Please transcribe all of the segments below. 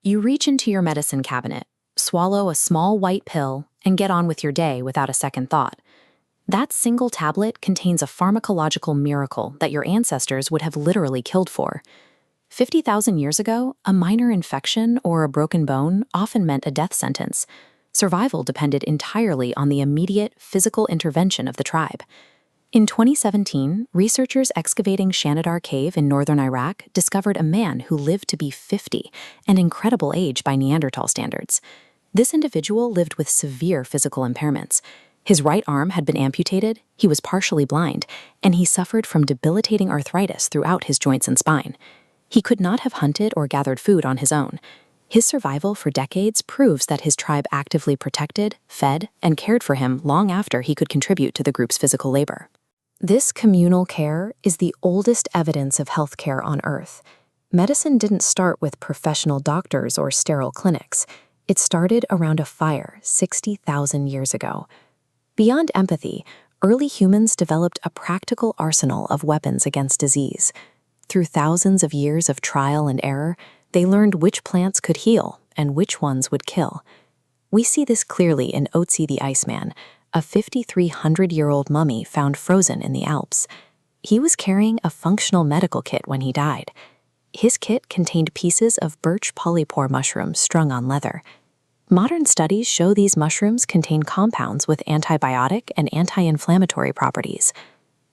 You reach into your medicine cabinet, swallow a small white pill, and get on with your day without a second thought. That single tablet contains a pharmacological miracle that your ancestors would have literally killed for. 50,000 years ago, a minor infection or a broken bone often meant a death sentence. Survival depended entirely on the immediate physical intervention of the tribe. In 2017, researchers excavating Shanidar cave in northern Iraq discovered a man who lived to be 50, an incredible age by Neanderthal standards. This individual lived with severe physical impairments. His right arm had been amputated, he was partially blind, and he suffered from debilitating arthritis throughout his joints and spine. He could not have hunted or gathered food on his own. His survival for decades proves that his tribe actively protected, fed, and cared for him long after he could contribute to the group's physical labor. This communal care is the oldest evidence of healthcare on Earth. Medicine didn't start with professional doctors or sterile clinics. It started around a fire 60,000 years ago. Beyond empathy, early humans developed a practical arsenal of weapons against disease. Through thousands of years of trial and error, they learned which plants could heal and which ones would kill. We see this clearly in Otzi the Iceman, a 5,300-year-old mummy found frozen in the Alps. He was carrying a functional medical kit when he died. His kit contained pieces of birch polypore mushrooms strung on leather. Modern studies show these mushrooms contain compounds with antibiotic and anti-inflammatory properties.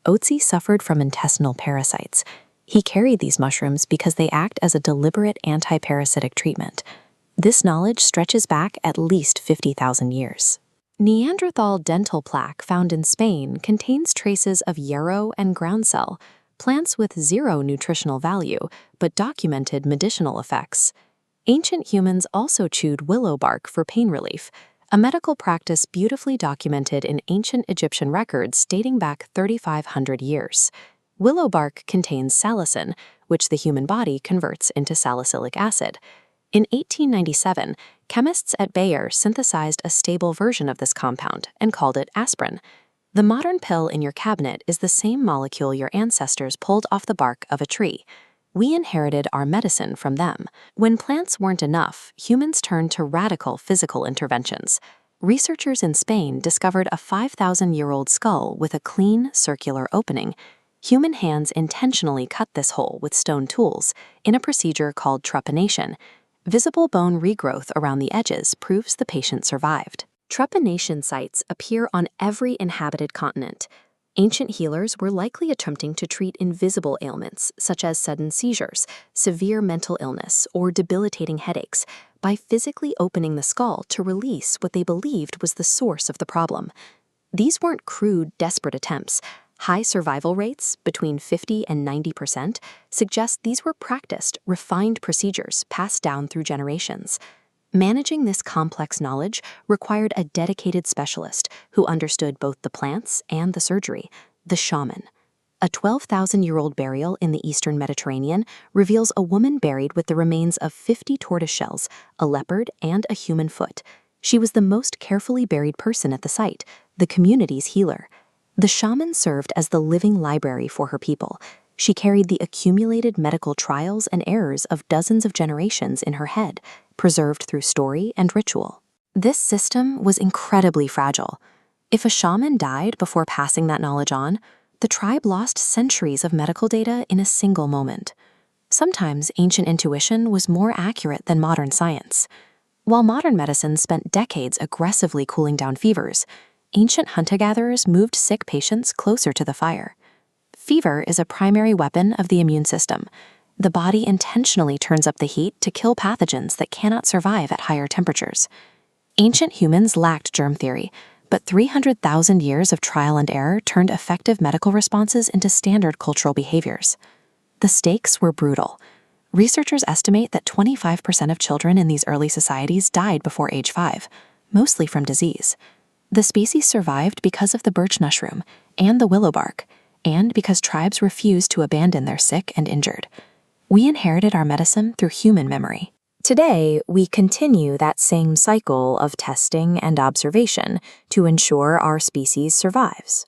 Otzi suffered from intestinal parasites. He carried these mushrooms because they act as a deliberate anti-parasitic treatment. This knowledge stretches back at least 50,000 years. Neanderthal dental plaque found in Spain contains traces of yarrow and groundsel, plants with zero nutritional value, but documented medicinal effects. Ancient humans also chewed willow bark for pain relief, a medical practice beautifully documented in ancient Egyptian records dating back 3,500 years. Willow bark contains salicin, which the human body converts into salicylic acid. In 1897, chemists at Bayer synthesized a stable version of this compound and called it aspirin. The modern pill in your cabinet is the same molecule your ancestors pulled off the bark of a tree. We inherited our medicine from them. When plants weren't enough, humans turned to radical physical interventions. Researchers in Spain discovered a 5,000-year-old skull with a clean, circular opening. Human hands intentionally cut this hole with stone tools in a procedure called trepanation. Visible bone regrowth around the edges proves the patient survived. Trepanation sites appear on every inhabited continent. Ancient healers were likely attempting to treat invisible ailments, such as sudden seizures, severe mental illness, or debilitating headaches, by physically opening the skull to release what they believed was the source of the problem. These weren't crude, desperate attempts. High survival rates, between 50 and 90%, suggest these were practiced, refined procedures passed down through generations. Managing this complex knowledge required a dedicated specialist who understood both the plants and the surgery, the shaman. A 12,000-year-old burial in the eastern Mediterranean reveals a woman buried with the remains of 50 tortoise shells, a leopard, and a human foot. She was the most carefully buried person at the site, the community's healer. The shaman served as the living library for her people. She carried the accumulated medical trials and errors of dozens of generations in her head, preserved through story and ritual. This system was incredibly fragile. If a shaman died before passing that knowledge on, the tribe lost centuries of medical data in a single moment. Sometimes ancient intuition was more accurate than modern science. While modern medicine spent decades aggressively cooling down fevers, ancient hunter-gatherers moved sick patients closer to the fire. Fever is a primary weapon of the immune system. The body intentionally turns up the heat to kill pathogens that cannot survive at higher temperatures. Ancient humans lacked germ theory, but 300,000 years of trial and error turned effective medical responses into standard cultural behaviors. The stakes were brutal. Researchers estimate that 25% of children in these early societies died before age 5, mostly from disease. The species survived because of the birch mushroom and the willow bark, and because tribes refused to abandon their sick and injured. We inherited our medicine through human memory. Today, we continue that same cycle of testing and observation to ensure our species survives.